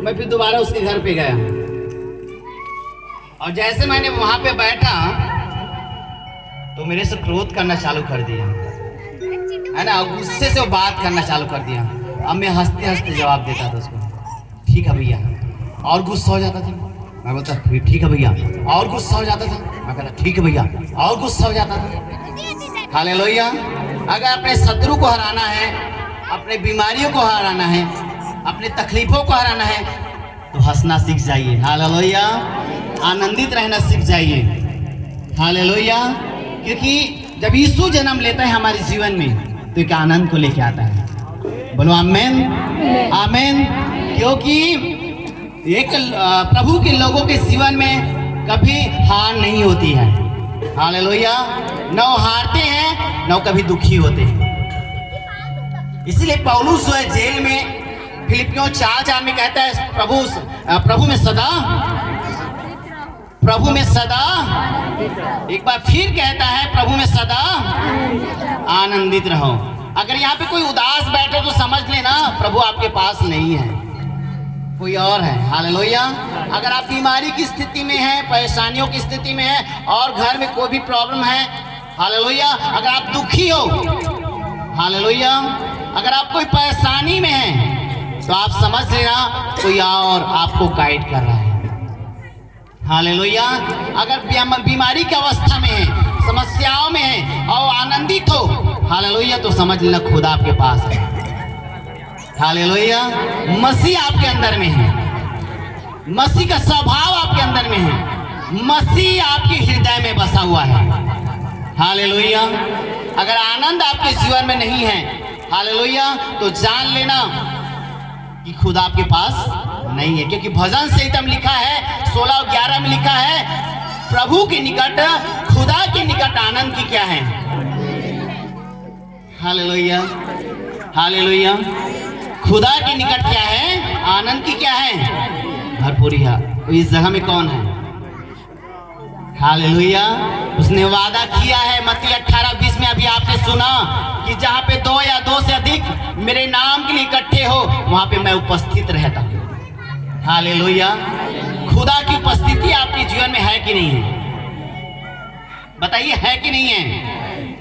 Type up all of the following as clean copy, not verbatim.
मैं फिर दोबारा उसके घर पे गया और जैसे मैंने वहां पे बैठा तो मेरे से क्रोध करना चालू कर दिया, है ना, गुस्से से वो बात करना चालू कर दिया। अब मैं हंसते हंसते जवाब देता था उसको, ठीक है भैया, और गुस्सा हो जाता था, मैं बोलता ठीक है भैया, और गुस्सा हो जाता था, मैं कहता ठीक है भैया, और गुस्सा हो जाता था। हालेलुया। अगर अपने शत्रु को हराना है, अपने बीमारियों को हराना है, अपने तकलीफों को हराना है तो हंसना सीख जाइए। हालेलुया। आनंदित रहना सीख जाइए। हालेलुया। क्योंकि जब यीशु जन्म लेता है हमारे जीवन में तो एक आनंद को लेके आता है। बोलो आमेन, आमेन। क्योंकि एक प्रभु के लोगों के जीवन में कभी हार नहीं होती है। हालेलुया। न वो हारते हैं न कभी दुखी होते हैं। इसीलिए पौलुस जो है जेल में फिलिपियों 4:4 में कहता है, प्रभु में सदा, एक बार फिर कहता है, प्रभु में सदा आनंदित रहो। अगर यहाँ पे कोई उदास बैठे तो समझ लेना प्रभु आपके पास नहीं है, कोई और है। हालेलुया। अगर आप बीमारी की स्थिति में हैं, परेशानियों की स्थिति में हैं और घर में कोई भी प्रॉब्लम है, हालेलुया, अगर आप दुखी हो, हालेलुया, अगर आप कोई परेशानी में हैं तो आप समझ लेना कोई और आपको गाइड कर रहा है। हालेलुया। अगर बीमारी की अवस्था में है, समस्याओं में है और आनंदित हो, हालेलुया, तो समझ लेना खुदा आपके पास है। हालेलुया। मसीह आपके अंदर में है, मसीह का स्वभाव आपके अंदर में है, मसीह आपके हृदय में बसा हुआ है। हालेलुया। अगर आनंद आपके जीवन में नहीं है, हालेलुया, तो जान लेना कि खुदा आपके पास नहीं है। क्योंकि भजन संहिता में लिखा है 16:11 में लिखा है, प्रभु के निकट, खुदा के निकट आनंद की क्या है। Hallelujah, hallelujah. खुदा के निकट क्या है, आनंद की क्या है, भरपूरी है। तो इस जगह में कौन है। हालेलुया। उसने वादा किया है, मत्ती 18:20 में अभी आपने सुना कि जहाँ पे 2 या 2 से अधिक मेरे नाम के लिए इकट्ठे हो वहां पे मैं उपस्थित रहता हूँ। हालेलुया। खुदा की उपस्थिति आपके जीवन में है कि नहीं है, बताइए, है कि नहीं है।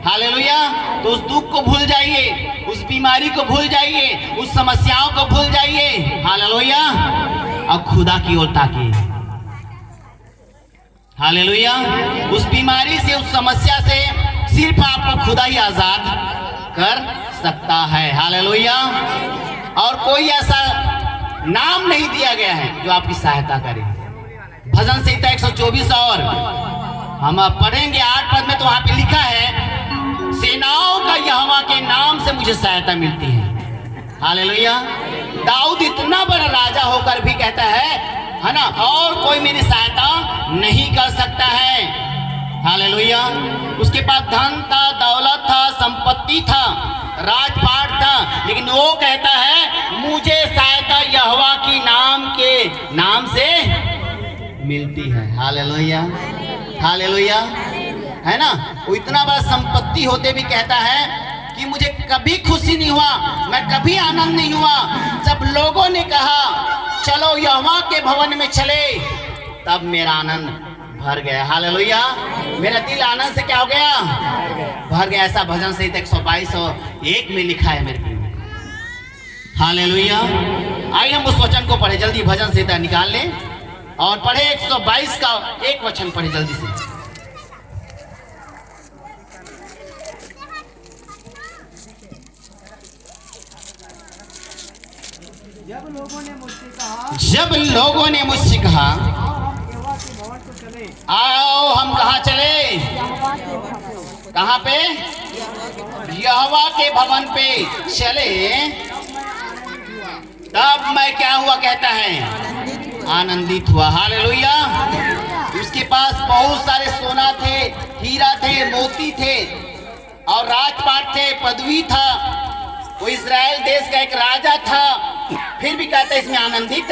हालेलुया। तो उस दुख को भूल जाइए, उस बीमारी को भूल जाइए, उस समस्याओं को भूल जाइए। हालेलुया। और खुदा की ओर ताकिए। हालेलुया। उस बीमारी से, उस समस्या से सिर्फ आपको खुदा ही आजाद कर सकता है। हालेलुया। और कोई ऐसा नाम नहीं दिया गया है जो आपकी सहायता करे। भजन संहिता 124 और हम पढ़ेंगे 8 पद में, तो वहां पे लिखा है, सेनाओं का यहोवा के नाम से मुझे सहायता मिलती है। हालेलुया। दाऊद इतना बड़ा राजा होकर भी कहता है ना, और कोई मेरी सहायता नहीं कर सकता है। हालेलुया। उसके पास धन था, दौलत था, संपत्ति था, राजपाट था, लेकिन वो कहता है मुझे सहायता यहोवा की नाम से मिलती है। हालेलुया, हालेलुया, है ना। वो इतना बड़ा संपत्ति होते भी कहता है कि मुझे कभी खुशी नहीं हुआ, मैं कभी आनंद नहीं हुआ जब लोगों ने कहा चलो यहोवा के भवन में चले, तब मेरा आनंद भर गया। हालेलुया। मेरा दिल आनंद से क्या हो गया, भर गया। ऐसा भजन संहिता 122:1 में लिखा है मेरे को। हालेलुया। आइए हम उस वचन को पढ़े, जल्दी भजन संहिता निकाल लें और पढ़े 122 का एक वचन पढ़े जल्दी से। जब लोगों ने मुझसे कहा आओ हम कहाँ चले, कहाँ पे, यहोवा के भवन पे चले, तब मैं क्या हुआ, कहता है आनंदित हुआ। हालेलुया। उसके पास बहुत सारे सोना थे, हीरा थे, मोती थे और राजपाट थे, पदवी था, वो इस्राएल देश का एक राजा था, फिर भी कहता है इसमें आनंदित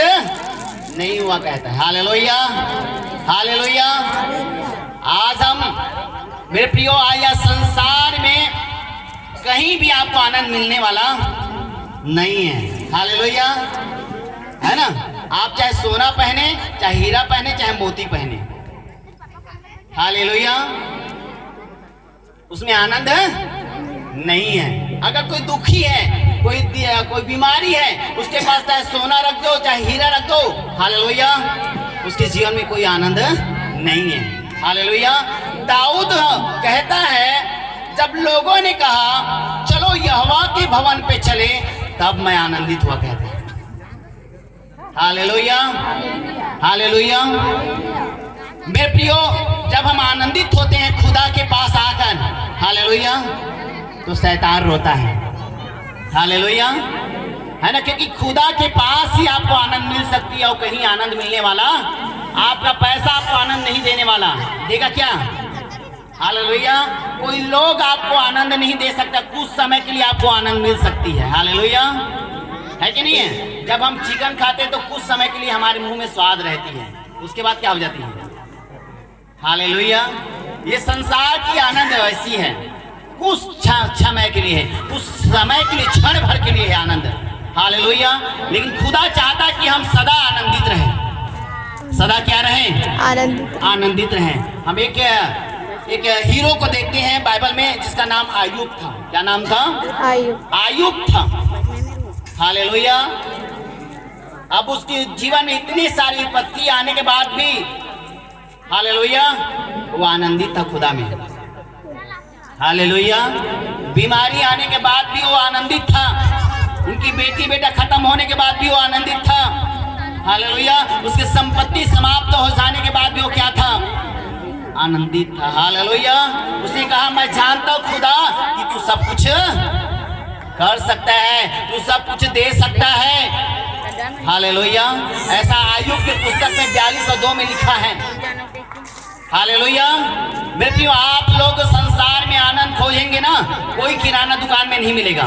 नहीं हुआ, कहता है। Hallelujah, hallelujah. आज हम मेरे प्रियो, आया संसार में कहीं भी आपको आनंद मिलने वाला नहीं है। हालेलुया, है ना। आप सोना पहने, चाहे हीरा पहने, चाहे मोती पहने। हालेलुया। उसमें आनंद नहीं है। अगर कोई दुखी है, कोई बीमारी है, उसके पास चाहे सोना रख दो, चाहे हीरा रख दो, हालेलुया, उसके जीवन में कोई आनंद नहीं है। हालेलुया। दाऊद कहता है, जब लोगों ने कहा चलो यहोवा के भवन पे चले, तब मैं आनंदित हुआ, कहता है। Hallelujah, hallelujah. मेरे प्रियो, जब हम आनंदित होते हैं खुदा के पास आकर, हालेलुया, तो शैतान रोता है। हालेलुया, है ना, क्योंकि खुदा के पास ही आपको आनंद मिल सकती है और कहीं आनंद मिलने वाला, आपका पैसा आपको आनंद नहीं देने वाला, देगा क्या? हालेलुया। कोई लोग आपको आनंद नहीं दे सकता, कुछ समय के लिए आपको आनंद मिल सकती है। हालेलुया, है कि नहीं है? जब हम चिकन खाते हैं तो कुछ समय के लिए हमारे मुंह में स्वाद रहती है, उसके बाद क्या हो जाती है? हालेलुया। ये संसार की आनंद वैसी है, कुछ समय के लिए है, कुछ समय के लिए, क्षण भर के लिए है आनंद। हालेलुया। लेकिन खुदा चाहता कि हम सदा आनंदित रहें। सदा क्या रहें? आनंदित रहें। हम एक हीरो को देखते हैं बाइबल में, जिसका नाम आयुब था। क्या नाम था? आयुब था। हालेलुया। अब उसके जीवन में इतनी सारी विपत्ति आने के बाद भी, हालेलुया, वो आनंदित था खुदा में। हालेलुया। बीमारी आने के बाद भी वो आनंदित था। उनकी बेटा खत्म होने के बाद भी वो आनंदित था। हालेलुया। उसकी संपत्ति समाप्त हो जाने के बाद भी वो क्या था? आनंदित था। हालेलुया। उसने कहा, मैं जानता हूं खुदा कि तू सब कुछ कर सकता है, तू सब कुछ दे सकता है। हालेलुया। ऐसा आयुब की पुस्तक में 42:2 में लिखा है। हालेलुया। मेरे प्रियो, आप लोग संसार में आनंद खोजेंगे ना, कोई किराना दुकान में नहीं मिलेगा।